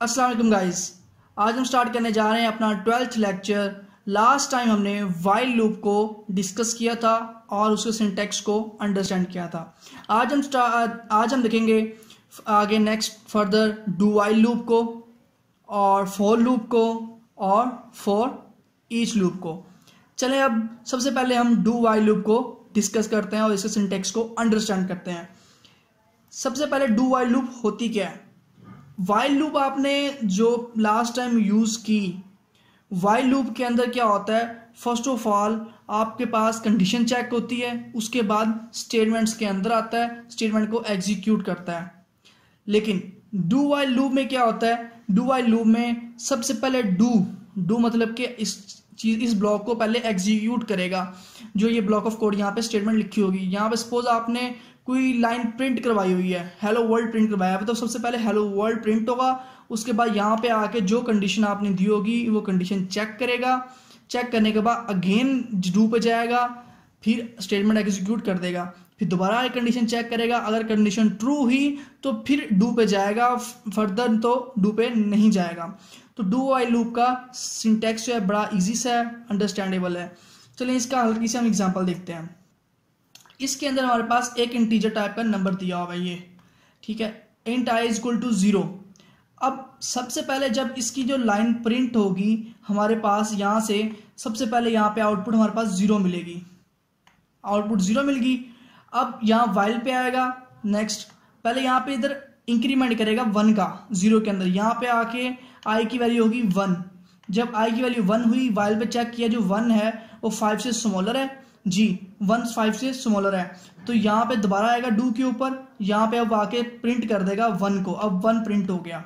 अस्सलाम वालेकुम गाइस। आज हम स्टार्ट करने जा रहे हैं अपना 12th लेक्चर। लास्ट टाइम हमने वाइल लूप को डिस्कस किया था और उसके सिंटैक्स को अंडरस्टैंड किया था। आज हम देखेंगे आगे next further do while loop को और फॉर लूप को और फॉर ईच लूप को। चलें अब सबसे पहले हम डू वाइल लूप को डिस्कस करते हैं और इसके सिंटैक्स को अंडरस्टैंड करते हैं। सबसे पहले डू वाइल लूप होती क्या है? वाइल लूप आपने जो लास्ट टाइम यूज की, वाइल लूप के अंदर क्या होता है? फर्स्ट ऑफ ऑल आपके पास कंडीशन चेक होती है, उसके बाद स्टेटमेंट्स के अंदर आता है, स्टेटमेंट को एग्जीक्यूट करता है। लेकिन डू वाइल लूप में क्या होता है? डू वाइल लूप में सबसे पहले डू मतलब कि इस ब्लॉक को पहले एग्जीक्यूट करेगा। जो ये ब्लॉक ऑफ कोड यहाँ पे स्टेटमेंट लिखी होगी, यहाँ पे सपोज आपने कोई लाइन प्रिंट करवाई हुई है, हेलो वर्ल्ड प्रिंट करवाया है, तो सबसे पहले हेलो वर्ल्ड प्रिंट होगा। उसके बाद यहाँ पे आके जो कंडीशन आपने दी होगी वो कंडीशन चेक करेगा। चेक करने के बाद अगेन डू पे जाएगा, फिर स्टेटमेंट एग्जीक्यूट कर देगा, फिर दोबारा एक कंडीशन चेक करेगा। अगर कंडीशन ट्रू हुई तो फिर डू पे जाएगा, फर्दर तो डू पे नहीं जाएगा। तो डू वाइल लूप का सिंटैक्स जो है बड़ा इजी सा है, अंडरस्टैंडेबल है। चलिए इसका हल्की से हम एग्जांपल देखते हैं। इसके अंदर हमारे पास एक इंटीजर टाइप का नंबर दिया हुआ है ये, ठीक है, int i is equal to 0। अब सबसे पहले जब इसकी जो लाइन प्रिंट होगी हमारे पास यहाँ से सबसे पहले यहाँ पे आउटपुट हमारे पास 0 मिलेगी, आउटपुट 0 मिलेगी। अब यहाँ वाइल पे आएगा, नेक्स्ट पहले यहाँ पे इधर इंक्रीमेंट करेगा 1 का 0 के अंदर, यहाँ पे आके आई की वैल्यू होगी 1। जब आई की वैल्यू 1 हुई, वाइल पे चेक किया, जो 1 है वो 5 से स्मॉलर है जी, 1 5 से स्मॉलर है, तो यहाँ पे दोबारा आएगा डू के ऊपर, यहाँ पे अब आके प्रिंट कर देगा 1 को। अब 1 प्रिंट हो गया।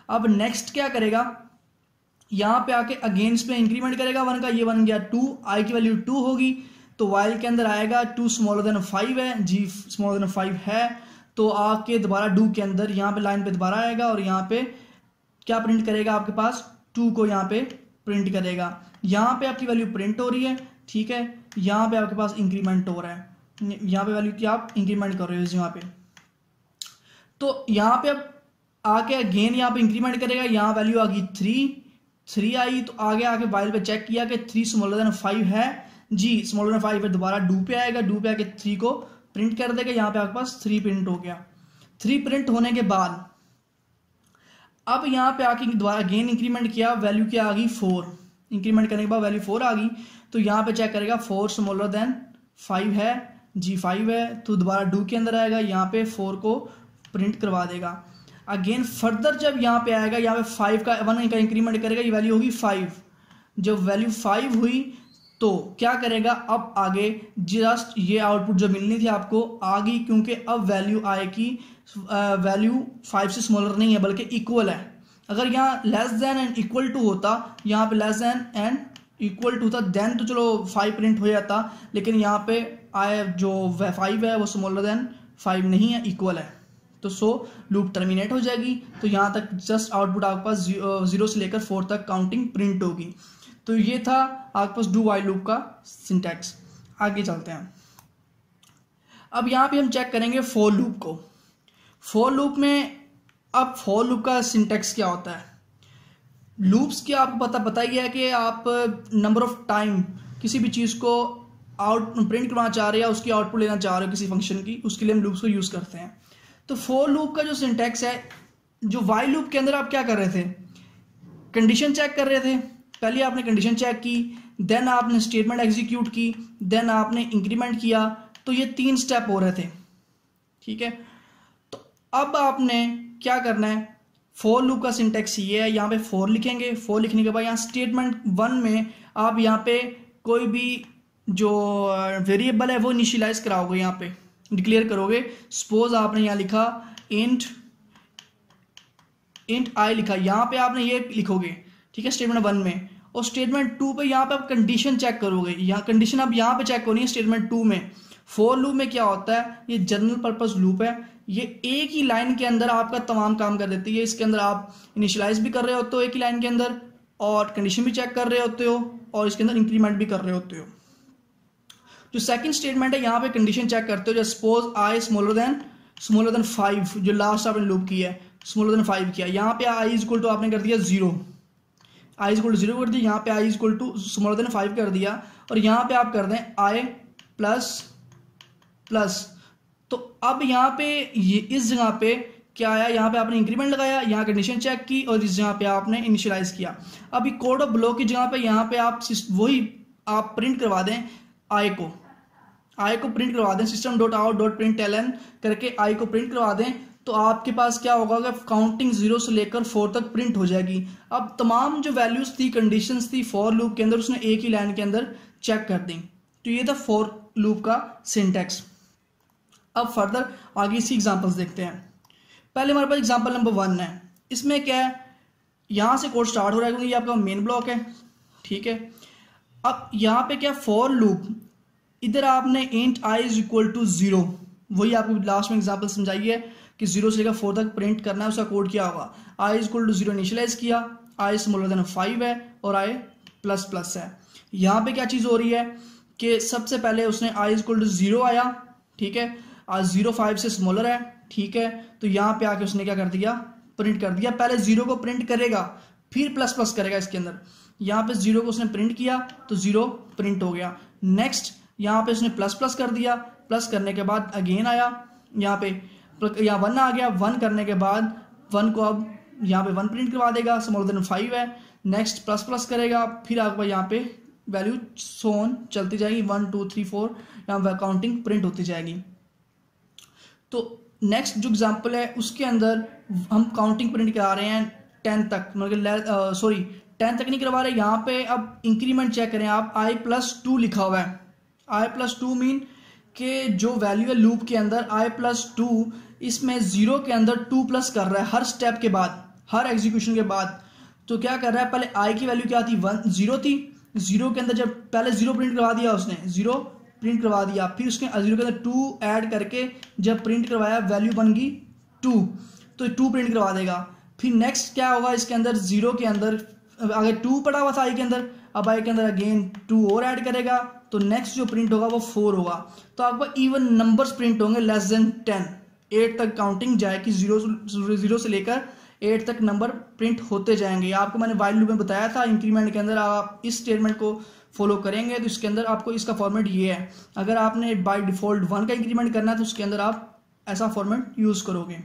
अब नेक्स्ट क्या करेगा? यहाँ पे आके अगेंस्ट में इंक्रीमेंट करेगा 1 का, ये बन गया 2, आई की वैल्यू 2 होगी, तो वाइल के अंदर आएगा 2 स्मॉलर देन 5 है जी, स्मॉलर देन 5 है, तो आके दोबारा डू के अंदर यहाँ पे लाइन पे दोबारा आएगा और यहाँ पे क्या प्रिंट करेगा? आपके पास 2 को यहाँ पे प्रिंट करेगा। यहाँ पे आपकी वैल्यू प्रिंट हो रही है, ठीक है, यहाँ पे आपके पास इंक्रीमेंट हो रहा है, यहाँ पे वैल्यू की आप इंक्रीमेंट कर रहे हो यहाँ पे, तो यहाँ पे अब आके अगेन यहाँ पे इंक्रीमेंट करेगा, यहाँ वैल्यू आ गई 3 आई, तो आगे आके वाइल पे चेक किया कि 3 स्मॉलर देन 5 है जी, स्मॉलर देन 5 है, दोबारा डू पे आएगा, डू पे आके 3 को प्रिंट कर देगा, यहाँ पे आपके पास 3 प्रिंट हो गया। 3 प्रिंट होने के बाद अब यहाँ पे आके दोबारा अगेन इंक्रीमेंट किया, वैल्यू क्या आ गई 4, इंक्रीमेंट करने के बाद वैल्यू 4 आ गई, तो यहाँ पे चेक करेगा 4 स्मॉलर देन 5 है जी, 5 है, तो दोबारा डू के अंदर आएगा, यहाँ पे 4 को प्रिंट करवा देगा। अगेन फर्दर जब यहाँ पे आएगा, यहाँ पे 5 का 1 का इंक्रीमेंट करेगा, ये वैल्यू होगी 5। जब वैल्यू 5 हुई तो क्या करेगा? अब आगे जस्ट ये आउटपुट जो मिलनी थी आपको आ गई, क्योंकि अब वैल्यू आएगी, वैल्यू 5 से स्मॉलर नहीं है बल्कि इक्वल है। अगर यहाँ less than and equal to होता, यहाँ पे less than and equal to था, देन तो चलो 5 प्रिंट हो जाता, लेकिन यहाँ पे आए जो 5 है वो स्मॉलर देन 5 नहीं है, इक्वल है, तो सो लूप टर्मिनेट हो जाएगी। तो यहाँ तक जस्ट आउटपुट आपके पास 0 से लेकर 4 तक काउंटिंग प्रिंट होगी। तो ये था आपके पास डू वाइल लूप का सिंटैक्स। आगे चलते हैं। अब यहाँ पे हम चेक करेंगे फॉर लूप को। फॉर लूप में अब फॉर लूप का सिंटैक्स क्या होता है? लूप्स की आपको पता ही है कि आप नंबर ऑफ टाइम किसी भी चीज़ को प्रिंट करवाना चाह रहे हैं या उसकी आउटपुट लेना चाह रहे हो किसी फंक्शन की, उसके लिए हम लूप्स को यूज़ करते हैं। तो फॉर लूप का जो सिंटैक्स है, जो वाइल लूप के अंदर आप क्या कर रहे थे? कंडीशन चेक कर रहे थे। पहले आपने कंडीशन चेक की, देन आपने स्टेटमेंट एग्जीक्यूट की, देन आपने इंक्रीमेंट किया, तो ये 3 स्टेप हो रहे थे, ठीक है। तो अब आपने क्या करना है? फॉर लूप का सिंटैक्स ये है, यहाँ पे फॉर लिखेंगे, फॉर लिखने के बाद यहाँ स्टेटमेंट 1 में आप यहाँ पे कोई भी जो वेरिएबल है वो इनिशियलाइज कराओगे, यहाँ पे डिक्लेयर करोगे। सपोज आपने यहाँ लिखा इंट आई लिखा, यहाँ पे आपने ये लिखोगे, ठीक है, स्टेटमेंट 1 में, और स्टेटमेंट 2 पे यहाँ पे आप कंडीशन चेक करोगे। यहाँ कंडीशन अब यहाँ पे चेक करनी है स्टेटमेंट 2 में। फॉर लूप में क्या होता है? ये जनरल पर्पस लूप है, ये एक ही लाइन के अंदर आपका तमाम काम कर देती है। इसके अंदर आप इनिशियलाइज भी कर रहे होते हो एक ही लाइन के अंदर, और कंडीशन भी चेक कर रहे होते हो, और इसके अंदर इंक्रीमेंट भी कर रहे होते हो। जो सेकंड स्टेटमेंट है, यहाँ पे कंडीशन चेक करते हो, जब सपोज आई स्मॉलर देन 5, जो लास्ट आपने लूप की है, स्मॉलर देन 5 किया, यहाँ पे आई इज इक्वल टू आपने कर दिया 0, आई इज इक्वल टू 0 कर दिया, यहाँ पे i is equal to smaller than 5 कर दिया, और यहाँ पे आप कर दें आई प्लस प्लस। तो अब यहाँ पे ये इस जगह पे क्या आया, यहाँ पे आपने इंक्रीमेंट लगाया, यहाँ कंडीशन चेक की, और इस जगह पे आपने इनिशियलाइज किया। अभी कोड ऑफ ब्लॉक की जगह पे यहाँ पे आप वही आप प्रिंट करवा दें आई को प्रिंट करवा दें, system dot out dot print ln करके आई को प्रिंट करवा दें, तो आपके पास क्या होगा कि काउंटिंग 0 से लेकर 4 तक प्रिंट हो जाएगी। अब तमाम जो वैल्यूज थी, कंडीशंस थी फॉर लूप के अंदर, उसने एक ही लाइन के अंदर चेक कर दी। तो ये था फॉर लूप का सिंटैक्स। अब फर्दर आगे इसी एग्जांपल्स देखते हैं। पहले हमारे पास एग्जांपल नंबर 1 है। इसमें क्या है, यहाँ से कोड स्टार्ट हो रहा है क्योंकि ये आपका मेन ब्लॉक है, ठीक है। अब यहाँ पे क्या, फॉर लूप, इधर आपने int i is equal to 0, वही आपको लास्ट में एग्जांपल समझाई है कि 0 से लेकर 4 तक प्रिंट करना है, उसका कोड क्या होगा। आई इज इक्वल टू 0 इनिशियलाइज किया, आई स्मॉलर देन 5 है और आई प्लस प्लस है। यहाँ पे क्या चीज़ हो रही है कि सबसे पहले उसने आई इज इक्वल टू 0 आया, ठीक है, आज 0 5 से स्मॉलर है, ठीक है। तो यहाँ पे आके उसने क्या कर दिया, प्रिंट कर दिया। पहले 0 को प्रिंट करेगा, फिर प्लस प्लस करेगा इसके अंदर। यहाँ पे 0 को उसने प्रिंट किया तो 0 प्रिंट हो गया। नेक्स्ट यहाँ पे उसने प्लस प्लस कर दिया, प्लस करने के बाद अगेन आया, यहाँ पे यहाँ 1 आ गया, 1 करने के बाद 1 को अब यहाँ पे 1 प्रिंट करवा देगा, स्मॉलर देन 5 है। नेक्स्ट प्लस प्लस करेगा, फिर आपको यहाँ पे वैल्यू सोन चलती जाएगी, 1 2 3 4 यहाँ काउंटिंग प्रिंट होती जाएगी। तो नेक्स्ट जो एग्जांपल है उसके अंदर हम काउंटिंग प्रिंट करा रहे हैं 10 तक, मतलब सॉरी 10 तक नहीं करवा रहे। यहाँ पे अब इंक्रीमेंट चेक करें आप, आई प्लस 2 लिखा हुआ है। आई प्लस 2 मीन कि जो वैल्यू है लूप के अंदर आई प्लस 2, इसमें 0 के अंदर 2 प्लस कर रहा है हर स्टेप के बाद, हर एग्जीक्यूशन के बाद। तो क्या कर रहा है, पहले आई की वैल्यू क्या थी, 0 थी, 0 के अंदर जब पहले 0 प्रिंट करवा दिया उसने, 0 प्रिंट करवा दिया, फिर उसके 0 के अंदर 2 ऐड करके जब प्रिंट करवाया वैल्यू बन गई 2, तो 2 प्रिंट करवा देगा। फिर नेक्स्ट क्या होगा, इसके अंदर 0 के अंदर अगर 2 पड़ा हुआ था आई के अंदर, अब आई के अंदर अगेन 2 और ऐड करेगा, तो नेक्स्ट जो प्रिंट होगा वो 4 होगा। तो आपको इवन नंबर्स प्रिंट होंगे लेस देन 10, 8 तक काउंटिंग जाएगी, 0 से लेकर 8 तक नंबर प्रिंट होते जाएंगे। आपको मैंने वाइल लूप में बताया था, इंक्रीमेंट के अंदर आप इस स्टेटमेंट को फॉलो करेंगे तो इसके अंदर आपको इसका फॉर्मेट ये है। अगर आपने बाय डिफॉल्ट 1 का इंक्रीमेंट करना है तो उसके अंदर आप ऐसा फॉर्मेट यूज करोगे।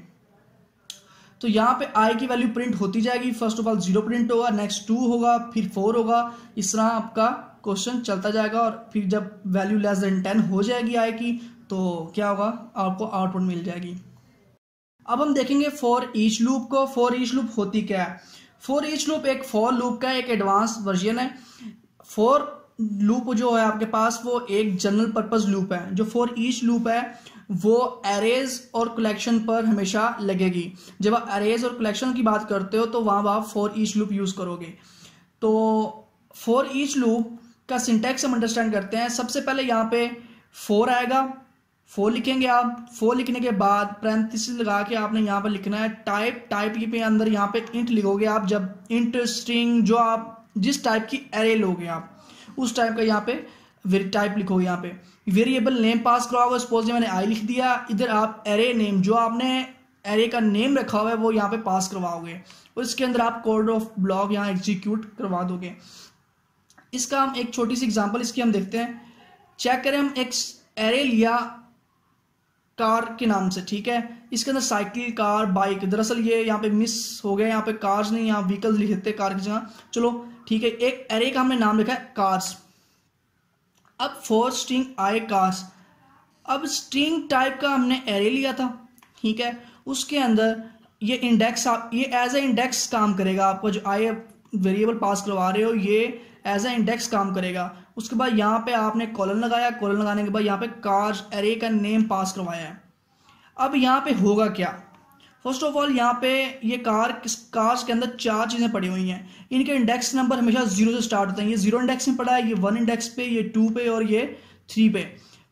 तो यहाँ पे आई की वैल्यू प्रिंट होती जाएगी, फर्स्ट ऑफ ऑल 0 प्रिंट होगा, नेक्स्ट 2 होगा, फिर 4 होगा, इस तरह आपका क्वेश्चन चलता जाएगा। और फिर जब वैल्यू लेस देन 10 हो जाएगी आई की, तो क्या होगा, आपको आउटपुट मिल जाएगी। अब हम देखेंगे फॉर ईच लूप को। फॉर ईच लूप होती क्या है, फॉर ईच लूप एक फॉर लूप का एक एडवांस वर्जन है। फॉर लूप जो है आपके पास वो एक जनरल पर्पस लूप है। जो फॉर ईच लूप है वो एरेज और कलेक्शन पर हमेशा लगेगी। जब आप एरेज और कलेक्शन की बात करते हो तो वहां आप फॉर ईच लूप यूज करोगे। तो फॉर ईच लूप का सिंटैक्स हम अंडरस्टैंड करते हैं। सबसे पहले यहाँ पे 4 आएगा, 4 लिखेंगे आप। 4 लिखने के बाद पैरेंथेसिस लगा के आपने यहाँ पर लिखना है टाइप। टाइप के अंदर यहाँ पे इंट लिखोगे आप। जब इंट स्ट्रिंग जो आप जिस टाइप की एरे लोगे आप उस टाइप का यहाँ पे टाइप लिखोगे। यहाँ पे वेरिएबल नेम पास करवाओगे। सपोज मैंने आई लिख दिया, इधर आप एरे नेम जो आपने एरे का नेम रखा हुआ है वो यहाँ पे पास करवाओगे और इसके अंदर आप कोड ऑफ ब्लॉक यहाँ एग्जीक्यूट करवा दोगे। इसका हम एक छोटी सी एग्जांपल इसकी हम देखते हैं। चेक करें, हम एक एरे लिया कार के नाम से, ठीक है। इसके अंदर साइकिल, कार, बाइक, दरअसल ये यहाँ पे मिस हो गया, यहाँ पे कार्स नहीं, यहाँ व्हीकल्स लिख देते कार की जगह। चलो ठीक है, एक एरे का हमने नाम लिखा है कार्स। अब फॉर स्ट्रिंग आई कार्स, अब स्ट्रिंग टाइप का हमने एरे लिया था, ठीक है। उसके अंदर ये इंडेक्स, ये एज ए इंडेक्स काम करेगा। आपको जो आई वेरिएबल पास करवा रहे हो ये एज ए इंडेक्स काम करेगा। उसके बाद यहाँ पे आपने कॉलन लगाया, कॉलन लगाने के बाद यहाँ पे कार्स एरे का नेम पास करवाया है। अब यहाँ पे होगा क्या, फर्स्ट ऑफ ऑल यहाँ पे ये कार्स के अंदर 4 चीज़ें पड़ी हुई हैं। इनके इंडेक्स नंबर हमेशा 0 से स्टार्ट होते हैं। ये 0 इंडेक्स में पड़ा है, ये 1 इंडेक्स पे, ये 2 पे और ये 3 पे।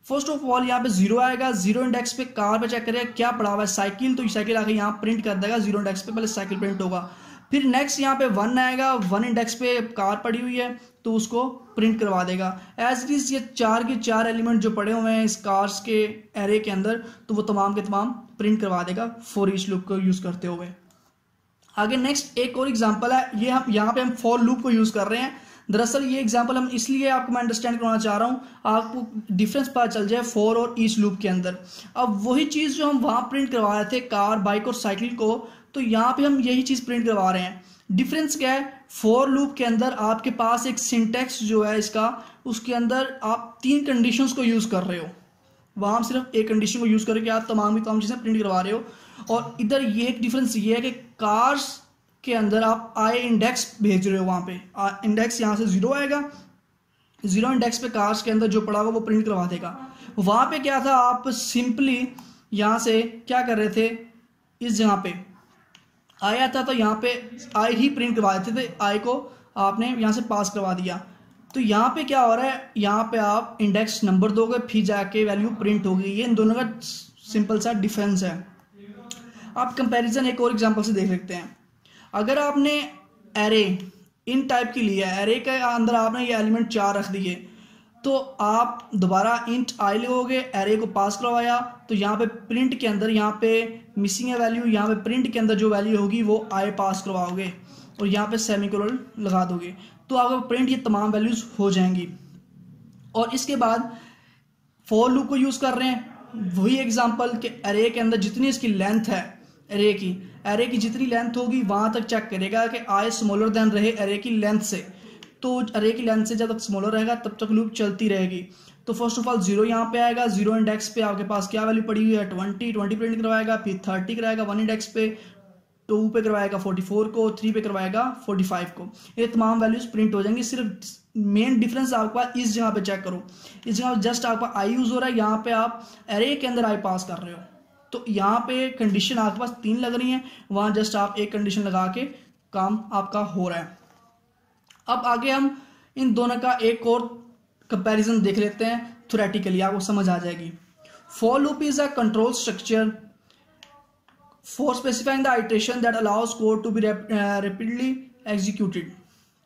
फर्स्ट ऑफ ऑल यहाँ पे 0 आएगा, 0 इंडेक्स पे कार पे चेक करेगा क्या पड़ा हुआ है, साइकिल, तो साइकिल आके यहाँ प्रिंट कर देगा। 0 इंडेक्स पे पहले साइकिल प्रिंट होगा। फिर नेक्स्ट यहाँ पे 1 आएगा, 1 इंडेक्स पे कार पड़ी हुई है तो उसको प्रिंट करवा देगा। एज इट इज ये 4 के 4 एलिमेंट जो पड़े हुए हैं इस कार्स के एरे के अंदर, तो वो तमाम के तमाम प्रिंट करवा देगा फॉर ईच लूप को यूज करते हुए। आगे नेक्स्ट एक और एग्जांपल है, ये हम यहाँ पे हम फॉर लूप को यूज़ कर रहे हैं। दरअसल ये एग्जांपल हम इसलिए आपको मैं अंडरस्टैंड करवाना चाह रहा हूँ, आपको डिफरेंस पता चल जाए फॉर और ईच लूप के अंदर। अब वही चीज़ जो हम वहाँ प्रिंट करवा रहे थे कार, बाइक और साइकिल को, तो यहाँ पे हम यही चीज़ प्रिंट करवा रहे हैं। डिफरेंस क्या है, फॉर लूप के अंदर आपके पास एक सिंटेक्स जो है इसका, उसके अंदर आप 3 कंडीशंस को यूज़ कर रहे हो, वहाँ हम सिर्फ एक कंडीशन को यूज़ करके आप तमाम चीज़ें प्रिंट करवा रहे हो। और इधर ये एक डिफरेंस ये है कि कार्स के अंदर आप आई इंडेक्स भेज रहे हो, वहाँ पे इंडेक्स यहाँ से 0 आएगा, 0 इंडेक्स पे कार्स के अंदर जो पड़ा होगा वो प्रिंट करवा देगा। वहाँ पे क्या था, आप सिंपली यहाँ से क्या कर रहे थे, इस जगह पे आई आता तो यहाँ पे आई ही प्रिंट करवा देते थे, आई को आपने यहाँ से पास करवा दिया। तो यहाँ पे क्या हो रहा है, यहाँ पे आप इंडेक्स नंबर दोगे फिर जाके वैल्यू प्रिंट होगी। ये इन दोनों का सिंपल सा डिफरेंस है। आप कंपैरिजन एक और एग्जांपल से देख लेते हैं। अगर आपने एरे इन टाइप की लिया, एरे के अंदर आपने ये एलिमेंट 4 रख दिए, तो आप दोबारा इंट आई लोगे, एरे को पास करवाया, तो यहाँ पे प्रिंट के अंदर यहाँ पे मिसिंग है वैल्यू, यहाँ पे प्रिंट के अंदर जो वैल्यू होगी वो आई पास करवाओगे और यहाँ पे सेमीकोलन लगा दोगे, तो आपका प्रिंट ये तमाम वैल्यूज हो जाएंगी। और इसके बाद फॉर लूप को यूज़ कर रहे हैं, वही एग्जांपल कि एरे के अंदर जितनी इसकी लेंथ है, एरे की जितनी लेंथ होगी वहाँ तक चेक करेगा कि आई स्मॉलर देन रहे एरे की लेंथ से। तो अरे की लेंथ से जब तक स्मॉलर रहेगा तब तक लूप चलती रहेगी। तो फर्स्ट ऑफ ऑल 0 यहाँ पे आएगा, 0 इंडेक्स पे आपके पास क्या वैल्यू पड़ी हुई है 20 प्रिंट करवाएगा, फिर 30 कराएगा 1 इंडेक्स पे, 2 पे करवाएगा 44 को, 3 पे करवाएगा 45 को। ये तमाम वैल्यूज प्रिंट हो जाएंगी। सिर्फ मेन डिफरेंस आपके पास इस जगह पे चेक करो, इस जगह जस्ट आपका आई यूज हो रहा है, यहाँ पे आप एरे के अंदर आई पास कर रहे हो, तो यहाँ पे कंडीशन आपके पास 3 लग रही है, वहां जस्ट आप एक कंडीशन लगा के काम आपका हो रहा है। अब आगे हम इन दोनों का एक और कंपैरिजन देख लेते हैं, थ्योरेटिकली आपको समझ आ जाएगी। For loop is a control structure for specifying the iteration that allows code to be rapidly executed.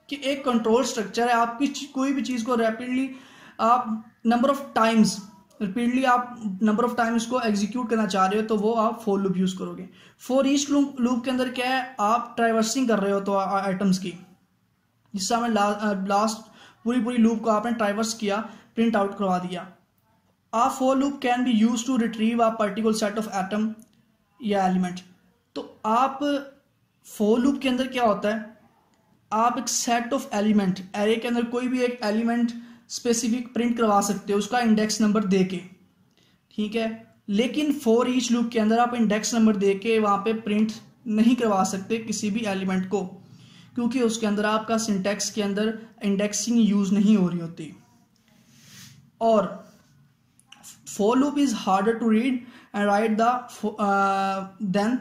कि एक कंट्रोल स्ट्रक्चर है, आप कोई भी चीज़ को रैपिडली आप नंबर ऑफ टाइम्स को एग्जीक्यूट करना चाह रहे हो, तो वो आप फॉर लूप यूज करोगे। फॉर ईच लूप के अंदर क्या है, आप ट्राइवर्सिंग कर रहे हो तो आइटम्स की, जिससे हमें लास्ट पूरी लूप को आपने ट्राइवर्स किया, प्रिंट आउट करवा दिया। A for loop can be use to retrieve a particular set of atom या एलिमेंट। तो आप फॉर लूप के अंदर क्या होता है, आप एक सेट ऑफ एलिमेंट, एरे के अंदर कोई भी एक एलिमेंट स्पेसिफिक प्रिंट करवा सकते हो उसका इंडेक्स नंबर दे के, ठीक है। लेकिन फॉर ईच लूप के अंदर आप इंडेक्स नंबर दे के वहाँ पे प्रिंट नहीं करवा सकते किसी भी एलिमेंट को, क्योंकि उसके अंदर आपका सिंटैक्स के अंदर इंडेक्सिंग यूज नहीं हो रही होती। और for loop is harder to read and write than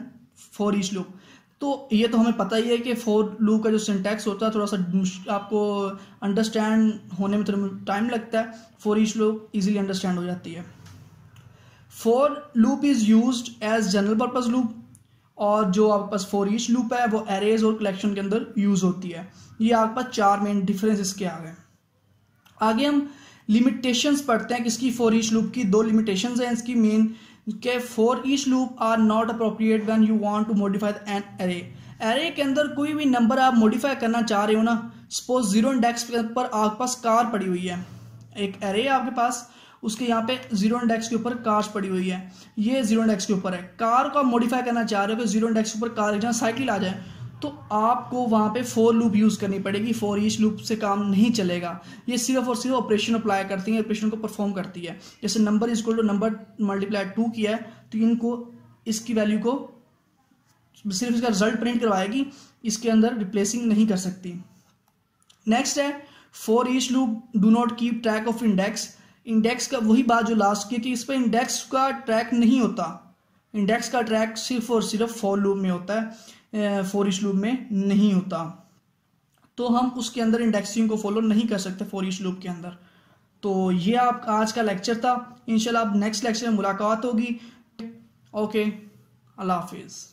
for each loop. तो ये तो हमें पता ही है कि फॉर लूप का जो सिंटैक्स होता है थोड़ा सा आपको अंडरस्टैंड होने में थोड़ा टाइम लगता है, for each loop easily understand हो जाती है। For loop is used as general purpose loop, और जो आपके पास फॉर ईच लूप है वो एरेज और कलेक्शन के अंदर यूज होती है। ये आपके पास 4 मेन डिफरेंस इसके आ गए। आगे हम लिमिटेशंस पढ़ते हैं किसकी, फॉर ईच लूप की 2 लिमिटेशंस हैं इसकी मेन, के for each loop are not appropriate when you want to modify an array. Array के अंदर कोई भी नंबर आप मॉडिफाई करना चाह रहे हो ना, सपोज 0 इंडेक्स पर आपके पास कार पड़ी हुई है, एक एरे है आपके पास, उसके यहाँ पे 0 इंडेक्स के ऊपर कार्स पड़ी हुई है, ये 0 इंडेक्स के ऊपर है, कार को आप मॉडिफाई करना चाह रहे हो कि 0 इंडेक्स के ऊपर कार जहाँ साइकिल आ जाए, तो आपको वहाँ पे फॉर लूप यूज करनी पड़ेगी। फॉर ईच लूप से काम नहीं चलेगा, ये सिर्फ और सिर्फ ऑपरेशन अप्लाई करती है, ऑपरेशन को परफॉर्म करती है। जैसे number is equal to number multiply 2 किया है, तो इनको इसकी वैल्यू को सिर्फ इसका रिजल्ट प्रिंट करवाएगी, इसके अंदर रिप्लेसिंग नहीं कर सकती। नेक्स्ट है for each loop do not keep track of index. Index का वही बात जो लास्ट की, कि इस पर इंडेक्स का ट्रैक नहीं होता, इंडेक्स का ट्रैक सिर्फ और सिर्फ फॉर लूप में होता है, फॉर ईच लूप में नहीं होता। तो हम उसके अंदर इंडेक्सिंग को फॉलो नहीं कर सकते फॉर ईच लूप के अंदर। तो ये आप आज का लेक्चर था, इंशाल्लाह अब नेक्स्ट लेक्चर में मुलाकात होगी। ओके, अल्लाह हाफिज़।